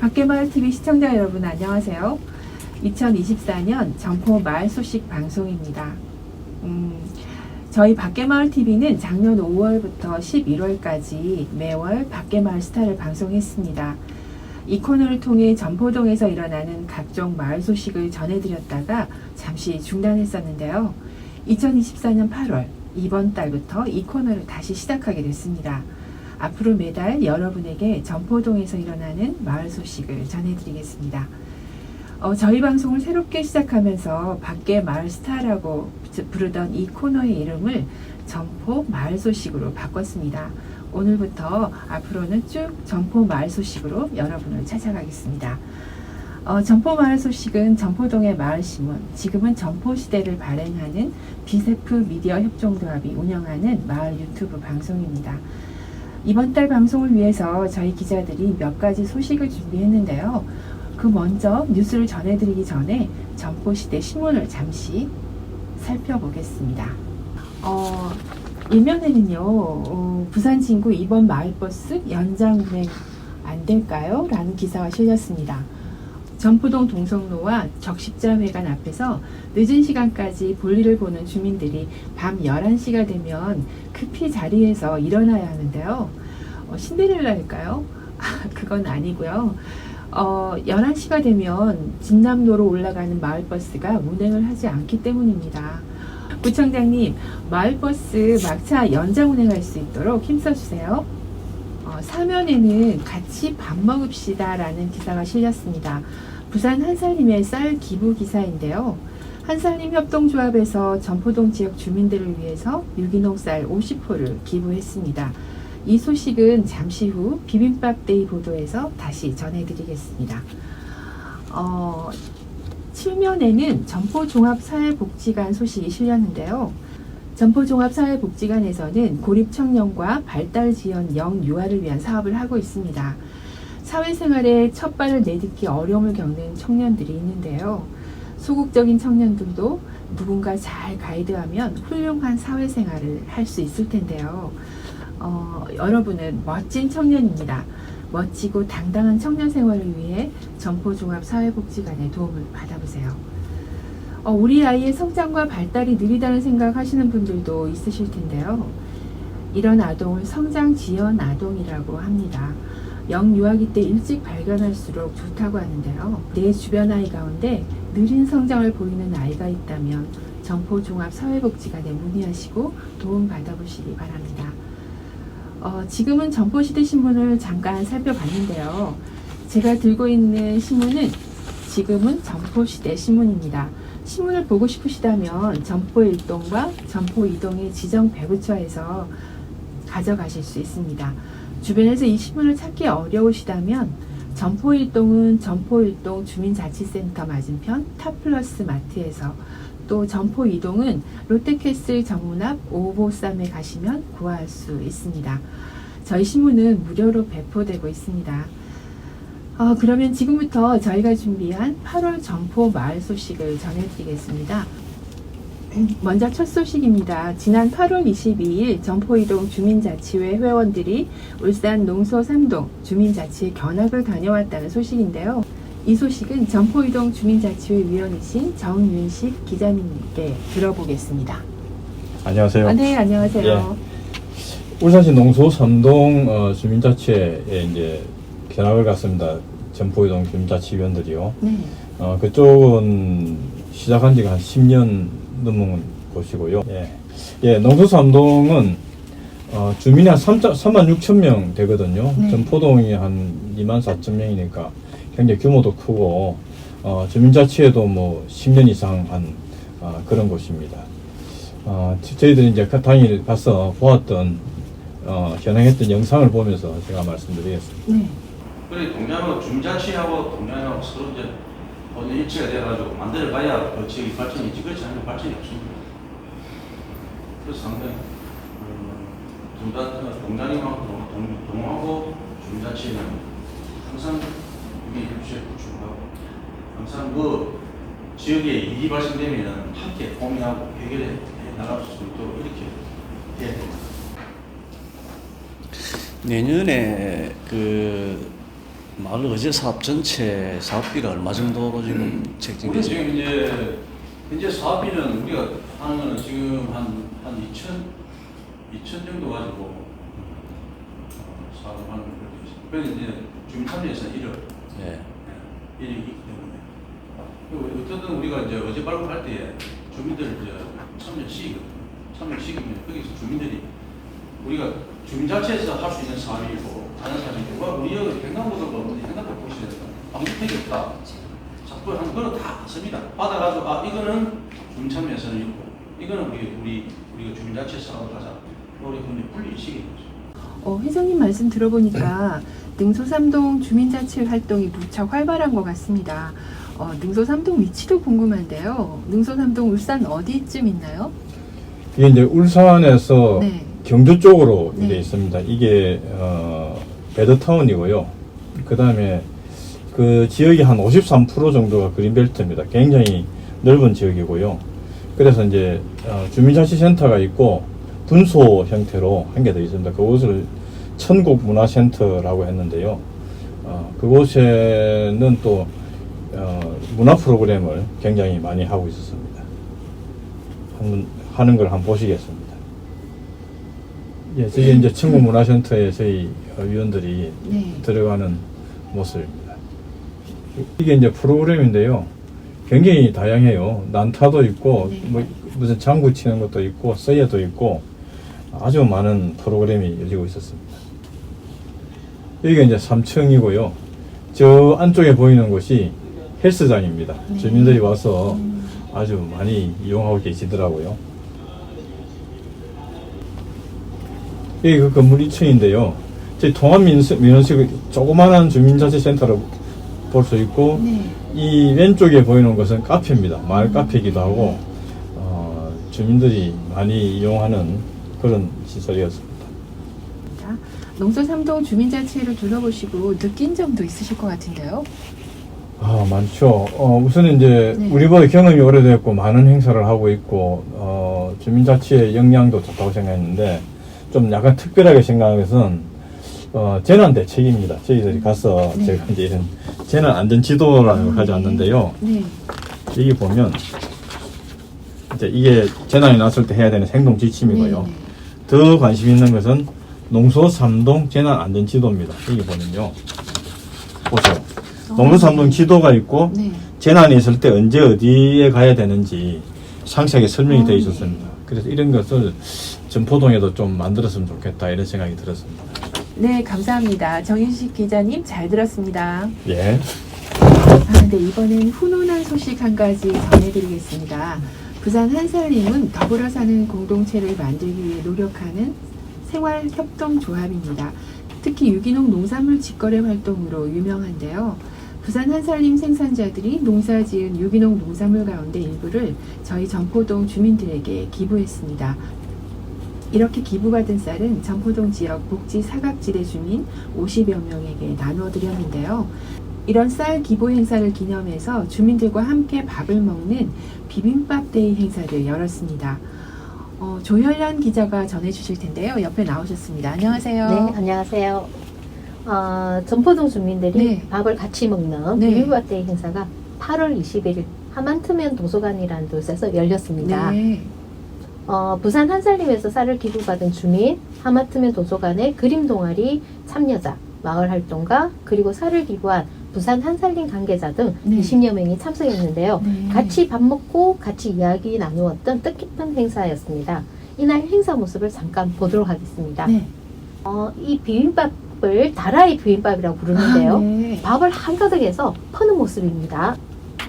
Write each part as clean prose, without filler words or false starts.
밖에마을TV 시청자 여러분 안녕하세요. 2024년 점포 마을 소식 방송입니다. 저희 밖에마을TV는 작년 5월부터 11월까지 매월 밖에마을 스타를 방송했습니다. 이 코너를 통해 점포동에서 일어나는 각종 마을 소식을 전해드렸다가 잠시 중단했었는데요. 2024년 8월 이번 달부터 이 코너를 다시 시작하게 됐습니다. 앞으로 매달 여러분에게 점포동에서 일어나는 마을 소식을 전해드리겠습니다. 저희 방송을 새롭게 시작하면서 밖에 마을 스타라고 부르던 이 코너의 이름을 점포 마을 소식으로 바꿨습니다. 오늘부터 앞으로는 쭉 점포 마을 소식으로 여러분을 찾아가겠습니다. 점포 마을 소식은 점포동의 마을신문, 지금은 점포시대를 발행하는 비세프 미디어 협동조합이 운영하는 마을 유튜브 방송입니다. 이번 달 방송을 위해서 저희 기자들이 몇 가지 소식을 준비했는데요. 그 먼저 뉴스를 전해드리기 전에 점포시대 신문을 잠시 살펴보겠습니다. 일면에는요, 부산 진구 이번 마을버스 연장 운행 안 될까요? 라는 기사가 실렸습니다. 점포동 동성로와 적십자회관 앞에서 늦은 시간까지 볼일을 보는 주민들이 밤 11시가 되면 급히 자리에서 일어나야 하는데요. 신데렐라일까요? 그건 아니고요. 11시가 되면 진남로로 올라가는 마을버스가 운행을 하지 않기 때문입니다. 구청장님, 마을버스 막차 연장 운행할 수 있도록 힘써주세요. 사면에는 같이 밥 먹읍시다 라는 기사가 실렸습니다. 부산 한살림의 쌀 기부 기사인데요. 한살림 협동조합에서 점포동 지역 주민들을 위해서 유기농 쌀 50호를 기부했습니다. 이 소식은 잠시 후 비빔밥데이 보도에서 다시 전해드리겠습니다. 7면에는 점포종합사회복지관 소식이 실렸는데요. 점포종합사회복지관에서는 고립청년과 발달지연 영유아를 위한 사업을 하고 있습니다. 사회생활에 첫 발을 내딛기 어려움을 겪는 청년들이 있는데요. 소극적인 청년들도 누군가 잘 가이드하면 훌륭한 사회생활을 할 수 있을 텐데요. 여러분은 멋진 청년입니다. 멋지고 당당한 청년 생활을 위해 점포종합사회복지관의 도움을 받아보세요. 우리 아이의 성장과 발달이 느리다는 생각하시는 분들도 있으실 텐데요. 이런 아동을 성장지연 아동이라고 합니다. 영유아기 때 일찍 발견할수록 좋다고 하는데요. 내 주변 아이 가운데 느린 성장을 보이는 아이가 있다면 점포종합사회복지관에 문의하시고 도움 받아보시기 바랍니다. 지금은 점포시대 신문을 잠깐 살펴봤는데요. 제가 들고 있는 신문은 지금은 점포시대 신문입니다. 신문을 보고 싶으시다면 점포 1동과 점포 2동의 지정 배부처에서 가져가실 수 있습니다. 주변에서 이 신문을 찾기 어려우시다면 점포 1동은 점포 1동 주민자치센터 맞은편 타플러스 마트에서, 또 점포 2동은 롯데캐슬 정문 앞 553에 가시면 구할 수 있습니다. 저희 신문은 무료로 배포되고 있습니다. 그러면 지금부터 저희가 준비한 8월 점포 마을 소식을 전해드리겠습니다. 먼저 첫 소식입니다. 지난 8월 22일 점포2동 주민자치회 회원들이 울산 농소 3동 주민자치회 견학을 다녀왔다는 소식인데요. 이 소식은 점포2동 주민자치회 위원이신 정윤식 기자님께 들어보겠습니다. 안녕하세요. 네, 안녕하세요. 예. 울산시 농소 3동 주민자치회에 이제 견학을 갔습니다. 점포2동 주민자치위원들이요. 네. 그쪽은 시작한 지가 한 10년 넘은 곳이고요. 예, 농소 3동은 주민이 한 3만 6천 명 되거든요. 네. 점포동이 한 2만 4천 명이니까 굉장히 규모도 크고 주민자치회도 뭐 10년 이상 한 그런 곳입니다. 저희들이 이제 당일 가서 보았던 현행했던 영상을 보면서 제가 말씀드리겠습니다. 네. 그래 동장은 주민자치하고 동장하고 서로 이제 일치가 돼가지고 만들어가야 그 지역이 발전이 있지, 그렇지 않으면 발전이 없습니다. 그래서 상당히 동장님하고 동하고 주민자치는 항상 우리 협치에 구축하고 항상 그 지역에 이익이 발생되면 함께 고민하고 해결해 나갈 수 있도록 이렇게 해야 됩니다. 내년에 그 마을 의제 사업 전체 사업비가 얼마 정도로 지금 우리 책정되죠? 지금 이제 현재 사업비는 우리가 하는 거는 지금 한 2천 정도 가지고 사업을 하는 거죠. 그래서 이제 주민 참여에서는 1억, 예. 1억이 있기 때문에. 그리고 어쨌든 우리가 이제 어제 발굴할 때 주민들 이제 참여시키면 거기서 주민들이 우리가 주민 자체에서 할 수 있는 사업이고 하는 사업이고 우리 여기 횡단보도가 없는데 횡단보도 보시면 아무 혜택이 없다. 자꾸 한 거는 다 받습니다. 받아가지고 이거는 주민 참여에서는 있고 이거는 우리가 주민 자체에서 사업을 하자. 우리 근데 분리시키는 거죠. 회장님 말씀 들어보니까 능소 3동 주민자치 활동이 무척 활발한 것 같습니다. 능소 3동 위치도 궁금한데요. 능소 3동 울산 어디쯤 있나요? 이게 이제 울산에서 네. 경주 쪽으로 네. 이제 있습니다. 이게 베드타운이고요. 그 다음에 그 지역이 한 53% 정도가 그린벨트입니다. 굉장히 넓은 지역이고요. 그래서 이제 주민자치센터가 있고 분소 형태로 한 개 더 있습니다. 그곳을 천국문화센터라고 했는데요. 그곳에는 또 문화 프로그램을 굉장히 많이 하고 있었습니다. 하는 걸 한번 보시겠습니다. 예, 저게 이제 천국문화센터에 저희 위원들이 네. 들어가는 모습입니다. 이게 이제 프로그램인데요. 굉장히 다양해요. 난타도 있고, 네. 뭐 무슨 장구 치는 것도 있고, 서예도 있고, 아주 많은 프로그램이 열리고 있었습니다. 여기가 이제 3층이고요. 저 안쪽에 보이는 곳이 헬스장입니다. 네. 주민들이 와서 아주 많이 이용하고 계시더라고요. 여기 그 건물 2층인데요. 저희 통합민원식 조그마한 주민자치센터로 볼 수 있고, 네. 이 왼쪽에 보이는 것은 카페입니다. 마을 카페이기도 하고, 주민들이 많이 이용하는 그런 시설이었습니다. 농소 3동 주민자치를 둘러보시고 느낀 점도 있으실 것 같은데요. 많죠. 우선 이제 네. 우리보다 경험이 오래됐고 많은 행사를 하고 있고, 주민자치의 역량도 좋다고 생각했는데, 좀 약간 특별하게 생각한 것은, 재난 대책입니다. 저희들이 가서 네. 제가 이제 이런 재난 안전 지도라는 걸 가져왔는데요. 네. 여기 보면, 이제 이게 재난이 났을 때 해야 되는 행동 지침이고요. 네. 더 관심 있는 것은 농소 3동 재난 안전 지도입니다. 여기 보면요. 보세요. 농소 3동 지도가 있고, 네. 재난이 있을 때 언제 어디에 가야 되는지 상세하게 설명이 되어 있었습니다. 그래서 이런 것을 전포동에도 좀 만들었으면 좋겠다 이런 생각이 들었습니다. 네, 감사합니다. 정인식 기자님 잘 들었습니다. 예. 네, 이번엔 훈훈한 소식 한 가지 전해드리겠습니다. 부산 한살림은 더불어 사는 공동체를 만들기 위해 노력하는 생활협동조합입니다. 특히 유기농 농산물 직거래 활동으로 유명한데요. 부산 한살림 생산자들이 농사지은 유기농 농산물 가운데 일부를 저희 전포동 주민들에게 기부했습니다. 이렇게 기부받은 쌀은 전포동 지역 복지 사각지대 주민 50여 명에게 나눠드렸는데요. 이런 쌀 기부 행사를 기념해서 주민들과 함께 밥을 먹는 비빔밥 데이 행사를 열었습니다. 조현란 기자가 전해주실 텐데요. 옆에 나오셨습니다. 안녕하세요. 네, 안녕하세요. 전포동 주민들이 네. 밥을 같이 먹는 네. 비빔밥 데이 행사가 8월 21일 하만트면 도서관이라는 곳에서 열렸습니다. 네. 부산 한살림에서 쌀을 기부받은 주민, 하마트면 도서관의 그림 동아리 참여자, 마을 활동가, 그리고 쌀을 기부한 부산 한살림 관계자 등 네. 20여 명이 참석했는데요. 네. 같이 밥 먹고 같이 이야기 나누었던 뜻깊은 행사였습니다. 이날 행사 모습을 잠깐 보도록 하겠습니다. 네. 이 비빔밥을 다라이 비빔밥이라고 부르는데요. 네. 밥을 한가득해서 퍼는 모습입니다.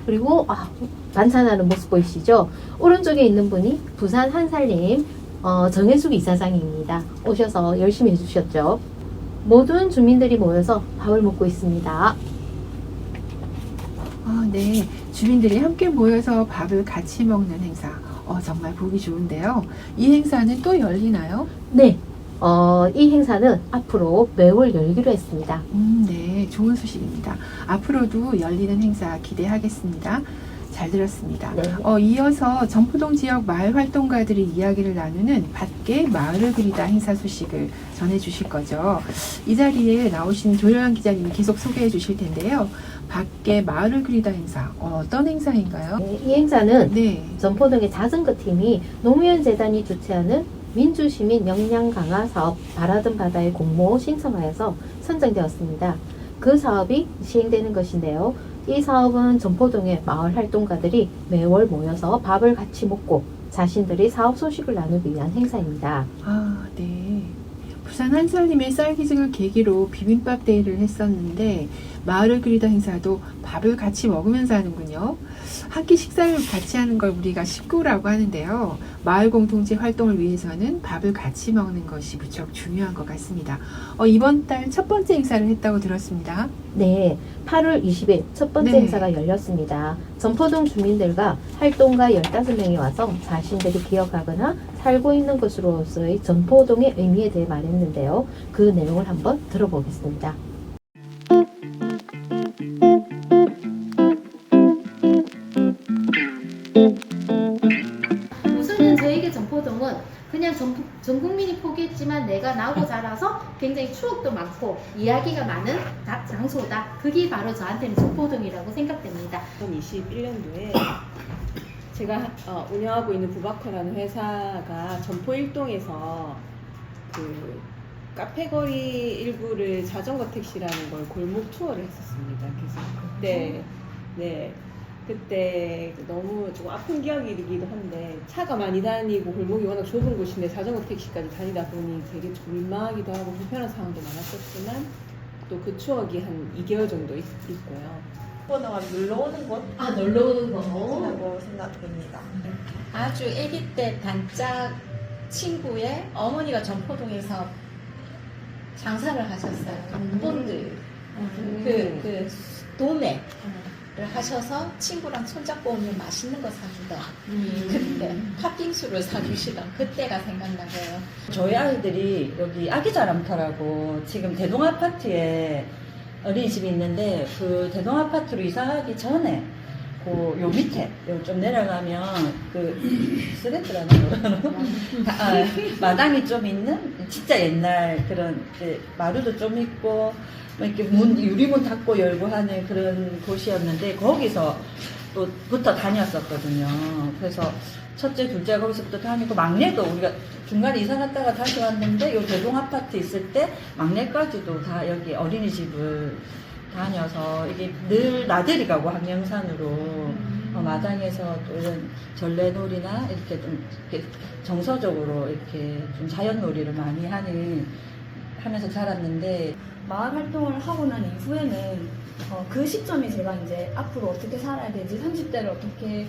그리고 반찬하는 모습 보이시죠? 오른쪽에 있는 분이 부산 한살림 정혜숙 이사장입니다. 오셔서 열심히 해주셨죠. 모든 주민들이 모여서 밥을 먹고 있습니다. 네. 주민들이 함께 모여서 밥을 같이 먹는 행사. 정말 보기 좋은데요. 이 행사는 또 열리나요? 네, 이 행사는 앞으로 매월 열기로 했습니다. 네. 좋은 소식입니다. 앞으로도 열리는 행사 기대하겠습니다. 잘 들었습니다. 네. 이어서 전포동 지역 마을 활동가들이 이야기를 나누는 밖에 마을을 그리다 행사 소식을 전해주실 거죠. 이 자리에 나오신 조요한 기자님이 계속 소개해 주실 텐데요. 밖에 마을을 그리다 행사, 어떤 행사인가요? 네, 이 행사는 네. 전포동의 자전거 팀이 노무현 재단이 주최하는 민주시민 역량 강화 사업 바라던 바다의 공모 신청하여서 선정되었습니다. 그 사업이 시행되는 것인데요. 이 사업은 전포동의 마을 활동가들이 매월 모여서 밥을 같이 먹고 자신들이 사업 소식을 나누기 위한 행사입니다. 아, 네. 부산 한살림의 쌀기증을 계기로 비빔밥 데이를 했었는데 마을을 그리다 행사도 밥을 같이 먹으면서 하는군요. 한 끼 식사를 같이 하는 걸 우리가 식구라고 하는데요. 마을 공동체 활동을 위해서는 밥을 같이 먹는 것이 무척 중요한 것 같습니다. 이번 달 첫 번째 행사를 했다고 들었습니다. 네, 8월 20일 첫 번째 네. 행사가 열렸습니다. 전포동 주민들과 활동가 15명이 와서 자신들이 기억하거나 살고 있는 것으로서의 전포동의 의미에 대해 말했는데요. 그 내용을 한번 들어보겠습니다. 우선은 저에게 전포동은 그냥 전 국민이 포기했지만 내가 나고 자라서 굉장히 추억도 많고 이야기가 많은 장소다. 그게 바로 저한테는 전포동이라고 생각됩니다. 2021년도에 제가 운영하고 있는 부바커라는 회사가 전포 일동에서 그 카페거리 일부를 자전거 택시라는 걸 골목 투어를 했었습니다. 그래서 그때 너무 조금 아픈 기억이기도 한데 차가 많이 다니고 골목이 워낙 좁은 곳인데 자전거 택시까지 다니다 보니 되게 좀 민망하기도 하고 불편한 상황도 많았었지만 또 그 추억이 한 2개월 정도 있고요. 번호가 놀러 오는 곳 놀러 오는 거. 라고 생각됩니다. 아주 아기 때 단짝 친구의 어머니가 전포동에서 장사를 하셨어요. 본드 그 도매를 하셔서 친구랑 손잡고 오면 맛있는 거 사주던 그때 팥빙수를 사주시던 그때가 생각나고요. 저희 아이들이 여기 아기자랑터라고 지금 대동아파트에 어린이집이 있는데 그 대동아파트로 이사하기 전에 요 밑에 좀 내려가면 그 스레트라는 거라는 마당이 좀 있는 진짜 옛날 그런 마루도 좀 있고 뭐 이렇게 유리문 닫고 열고 하는 그런 곳이었는데 거기서 또부터 다녔었거든요. 그래서 첫째, 둘째가 거기서부터 다니고 막내도 우리가 중간에 이사 갔다가 다시 왔는데 요 대동 아파트 있을 때 막내까지도 다 여기 어린이집을 다녀서 이게 늘 나들이 가고 학령산으로 마당에서 또 이런 전래놀이나 이렇게 좀 이렇게 정서적으로 이렇게 좀 자연놀이를 많이 하면서 자랐는데 마을 활동을 하고 난 이후에는 그 시점이 제가 이제 앞으로 어떻게 살아야 되지, 30대를 어떻게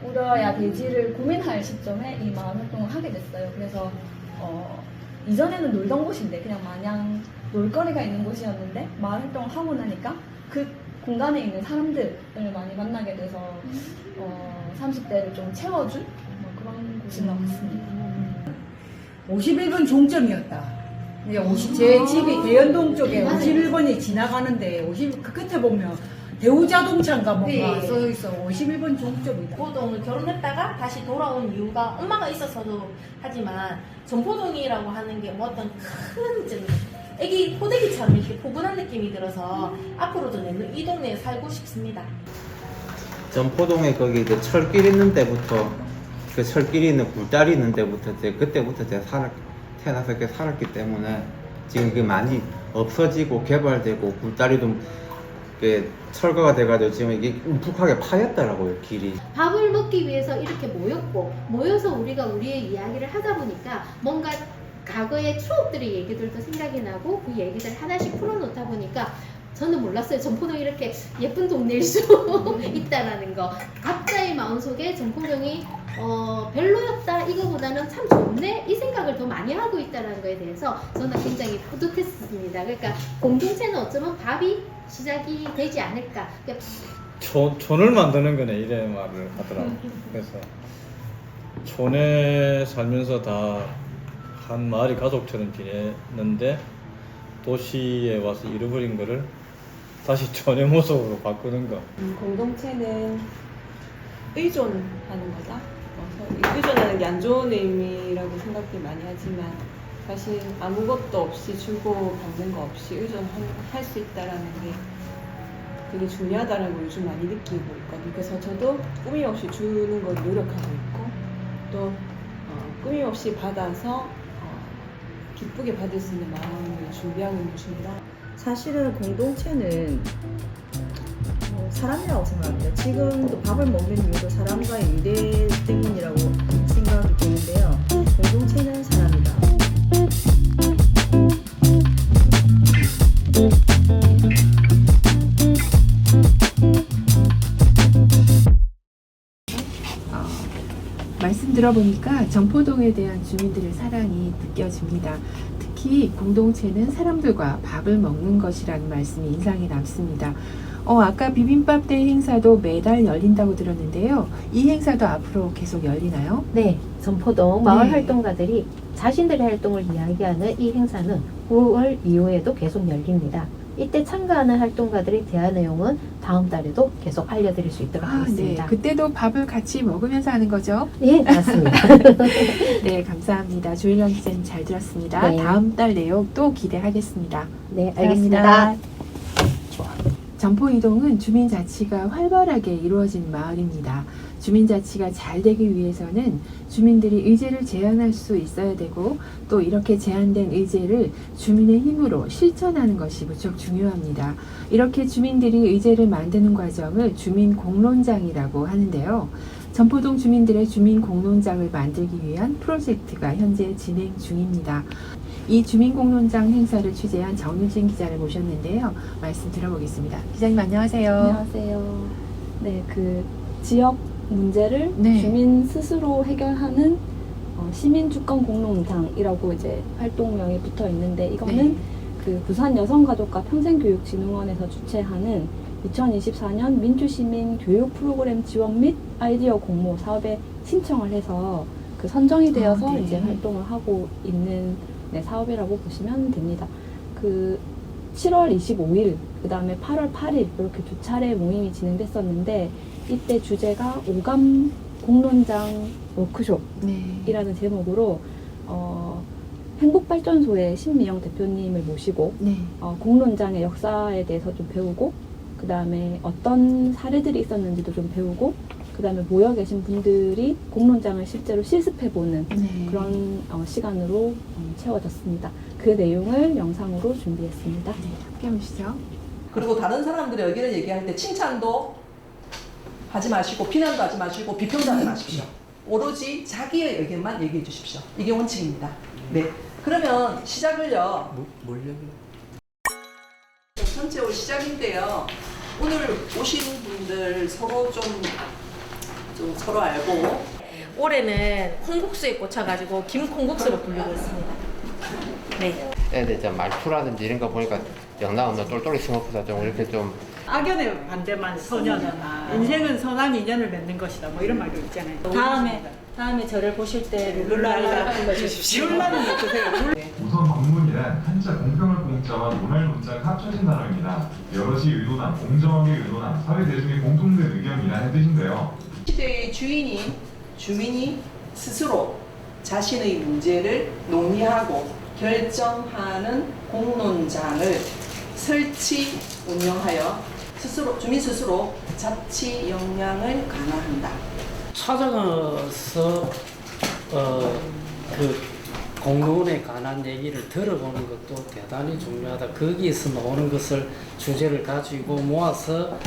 꾸려야 되지를 고민할 시점에 이 마을 활동을 하게 됐어요. 그래서 이전에는 놀던 곳인데 그냥 마냥 놀거리가 있는 곳이었는데 마을 활동을 하고 나니까 그 공간에 있는 사람들을 많이 만나게 돼서 30대를 좀 채워줄 그런 곳인 것 같습니다. 51번 종점이었다. 제 집이 대연동 쪽에 51번이 지나가는데 그 끝에 보면 대우자동차인가 뭔가 써있어. 51번 종점이다. 전포동을 결혼했다가 다시 돌아온 이유가 엄마가 있어서도 하지만 전포동이라고 하는 게 뭐 어떤 큰 좀 애기 호되기처럼 이렇게 포근한 느낌이 들어서 앞으로도 이 동네에 살고 싶습니다. 전포동에 거기 그 철길 있는 데부터 그 철길이 있는 굴다리 있는 데부터 그때부터 제가 태어나서 이렇게 살았기 때문에 지금 그게 많이 없어지고 개발되고 굴다리도 철거가 돼가지고 지금 이게 움푹하게 파였더라고요, 길이. 밥을 먹기 위해서 이렇게 모여서 우리가 우리의 이야기를 하다 보니까 뭔가 과거의 추억들의 얘기들도 생각이 나고 그 얘기들 하나씩 풀어놓다 보니까 저는 몰랐어요. 전포동이 이렇게 예쁜 동네일 수 있다라는 거. 각자의 마음속에 전포동이 별로였다 이거보다는 참 좋네 이 생각을 더 많이 하고 있다는 거에 대해서 저는 굉장히 뿌듯했습니다. 그러니까 공동체는 어쩌면 밥이 시작이 되지 않을까. 그러니까 촌을 만드는 거네 이래 말을 하더라고. 그래서 촌에 살면서 다 한 마을이 가족처럼 지냈는데 도시에 와서 잃어버린 거를 다시 촌의 모습으로 바꾸는 거. 공동체는 의존하는 거다. 의존하는 게 안 좋은 의미라고 생각들 많이 하지만 사실 아무것도 없이 주고 받는 거 없이 의존할 수 있다라는 게 되게 중요하다는 걸 요즘 많이 느끼고 있거든요. 그래서 저도 꾸밈 없이 주는 걸 노력하고 있고 또 꾸밈 없이 받아서 기쁘게 받을 수 있는 마음을 준비하고 있는 중이라. 사실은 공동체는 사람이라고 생각합니다. 지금도 밥을 먹는 이유도 사람과의 유대 때문이라고 생각이 드는데요. 공동체는 사람이다. 말씀 들어보니까 전포동에 대한 주민들의 사랑이 느껴집니다. 특히 공동체는 사람들과 밥을 먹는 것이라는 말씀이 인상에 남습니다. 아까 비빔밥 데이 행사도 매달 열린다고 들었는데요. 이 행사도 앞으로 계속 열리나요? 네, 전포동 마을 네. 활동가들이 자신들의 활동을 이야기하는 이 행사는 9월 이후에도 계속 열립니다. 이때 참가하는 활동가들의 대화 내용은 다음 달에도 계속 알려드릴 수 있도록 하겠습니다. 네. 그때도 밥을 같이 먹으면서 하는 거죠? 네, 맞습니다. 네, 감사합니다. 조일영 기자님 잘 들었습니다. 네. 다음 달 내용 또 기대하겠습니다. 네, 감사합니다. 알겠습니다. 전포이동은 주민자치가 활발하게 이루어진 마을입니다. 주민자치가 잘 되기 위해서는 주민들이 의제를 제안할 수 있어야 되고 또 이렇게 제안된 의제를 주민의 힘으로 실천하는 것이 무척 중요합니다. 이렇게 주민들이 의제를 만드는 과정을 주민공론장이라고 하는데요. 전포동 주민들의 주민공론장을 만들기 위한 프로젝트가 현재 진행 중입니다. 이 주민공론장 행사를 취재한 정유진 기자를 모셨는데요. 말씀 들어보겠습니다. 기자님 안녕하세요. 안녕하세요. 네, 그 지역 문제를 네. 주민 스스로 해결하는 시민 주권 공론장이라고 이제 활동명이 붙어 있는데 이거는 네. 그 부산 여성가족과 평생교육진흥원에서 주최하는 2024년 민주시민 교육 프로그램 지원 및 아이디어 공모 사업에 신청을 해서 그 선정이 되어서 네. 이제 활동을 하고 있는 사업이라고 보시면 됩니다. 그 7월 25일, 그 다음에 8월 8일 이렇게 두 차례 모임이 진행됐었는데 이때 주제가 오감 공론장 워크숍이라는 제목으로 행복발전소의 신미영 대표님을 모시고 네. 공론장의 역사에 대해서 좀 배우고 그 다음에 어떤 사례들이 있었는지도 좀 배우고 그 다음에 모여 계신 분들이 공론장을 실제로 실습해보는 네. 그런 시간으로 채워졌습니다. 그 내용을 영상으로 준비했습니다. 네, 함께 보시죠. 그리고 다른 사람들의 의견을 얘기할 때 칭찬도 하지 마시고 비난도 하지 마시고 비평도 하지 마십시오. 오로지 자기의 의견만 얘기해 주십시오. 이게 원칙입니다. 네. 그러면 시작을요. 뭘 얘기해? 전체 올 시작인데요. 오늘 오신 분들 서로 좀 서로 알고 올해는 콩국수에 꽂혀가지고 김콩국수로 불리고 있습니다. 네. 근데 저 말투라든지 이런 거 보니까 영락 없는 똘똘이 스머프다 좀 이렇게 좀 악연의 반대만 선연하나 인생은 선한 인연을 맺는 것이다 뭐 이런 말도 있잖아요. 다음에 저를 보실 때 룰라를 불러주십시오. 룰라는 어떠세요? 우선 방문이란 한자 공평을 공자와 논할 문자가 합쳐진 단어입니다. 여럿이 의논한, 공정하게 의논한 사회 대중의 공통된 의견이라는 뜻인데요. 시대의 주민이 스스로 자신의 문제를 논의하고 결정하는 공론장을 설치 운영하여 주민 스스로 자치 역량을 강화한다. 찾아가서 그 공론에 관한 얘기를 들어보는 것도 대단히 중요하다. 거기에서 나오는 것을 주제를 가지고 모아서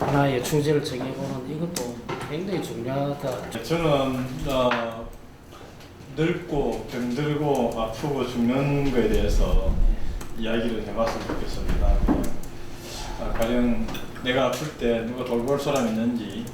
하나의 주제를 정해보는 이것도 굉장히 중요하다. 저는 늙고 병들고 아프고 죽는 것에 대해서 이야기를 해봤으면 좋겠습니다. 가령 내가 아플 때 누가 돌볼 사람 있는지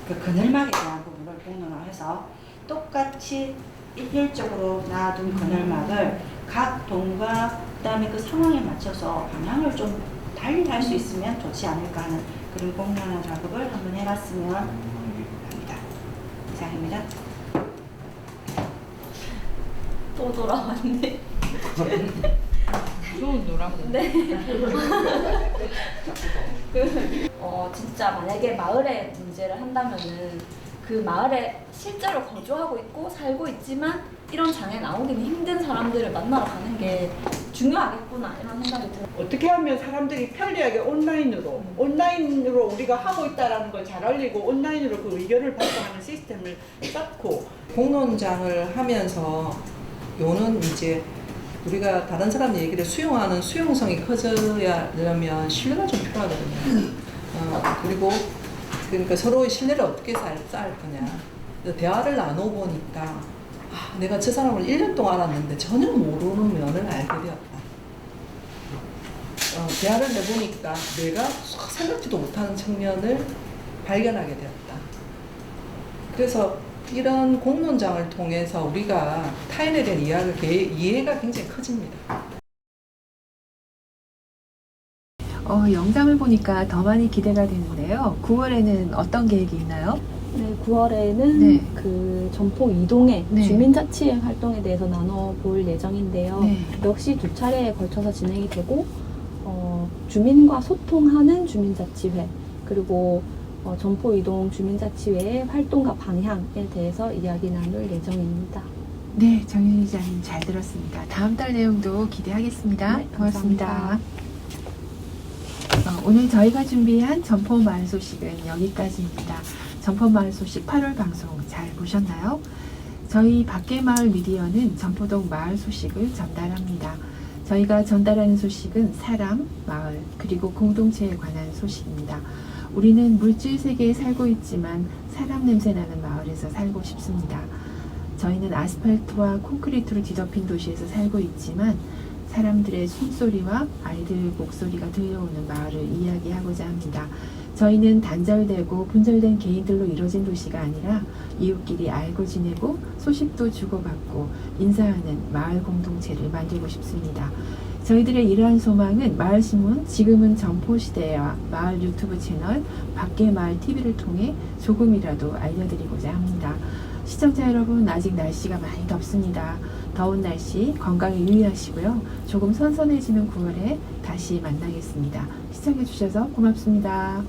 그 그늘막에 대한 부분을 공론화해서 똑같이 일률적으로 놔둔 그늘막을 각 동과 그다음에 그 상황에 맞춰서 방향을 좀 달리 할 수 있으면 좋지 않을까 하는 그런 공론화 작업을 한번 해봤으면 합니다. 이상입니다. 또 돌아왔네. 무서운 노란 거. 네. 진짜 만약에 마을에 문제를 한다면은 그 마을에 실제로 거주하고 있고 살고 있지만 이런 장애 나오기는 힘든 사람들을 만나러 가는 게 중요하겠구나 이런 생각이 들어요. 어떻게 하면 사람들이 편리하게 온라인으로 우리가 하고 있다라는 걸 잘 알리고 온라인으로 그 의견을 발표하는 시스템을 쌓고 공론장을 하면서 요는 이제 우리가 다른 사람 얘기를 수용하는 수용성이 커져야려면 신뢰가 좀 필요하거든요. 그리고 그러니까 서로의 신뢰를 어떻게 쌓을 거냐. 대화를 나눠보니까 내가 저 사람을 1년 동안 알았는데 전혀 모르는 면을 알게 되었다. 대화를 해보니까 내가 생각지도 못하는 측면을 발견하게 되었다. 그래서 이런 공론장을 통해서 우리가 타인에 대한 이해가 굉장히 커집니다. 영상을 보니까 더 많이 기대가 되는데요. 9월에는 어떤 계획이 있나요? 네, 9월에는 그 점포 이동의 주민자치회 활동에 대해서 나눠볼 예정인데요. 역시 2차례에 걸쳐서 진행이 되고 주민과 소통하는 주민자치회 그리고 점포 이동 주민자치회의 활동과 방향에 대해서 이야기 나눌 예정입니다. 네, 정윤희 기자님 잘 들었습니다. 다음 달 내용도 기대하겠습니다. 네, 고맙습니다. 오늘 저희가 준비한 점포마을 소식은 여기까지입니다. 점포마을 소식 8월 방송 잘 보셨나요? 저희 밖의마을 미디어는 점포동 마을 소식을 전달합니다. 저희가 전달하는 소식은 사람, 마을, 그리고 공동체에 관한 소식입니다. 우리는 물질 세계에 살고 있지만 사람 냄새 나는 마을에서 살고 싶습니다. 저희는 아스팔트와 콘크리트로 뒤덮인 도시에서 살고 있지만 사람들의 숨소리와 아이들 목소리가 들려오는 마을을 이야기하고자 합니다. 저희는 단절되고 분절된 개인들로 이루어진 도시가 아니라 이웃끼리 알고 지내고 소식도 주고받고 인사하는 마을 공동체를 만들고 싶습니다. 저희들의 이러한 소망은 마을신문 지금은 점포시대와 마을 유튜브 채널 밖의마을 TV를 통해 조금이라도 알려드리고자 합니다. 시청자 여러분, 아직 날씨가 많이 덥습니다. 더운 날씨 건강에 유의하시고요. 조금 선선해지는 9월에 다시 만나겠습니다. 시청해주셔서 고맙습니다.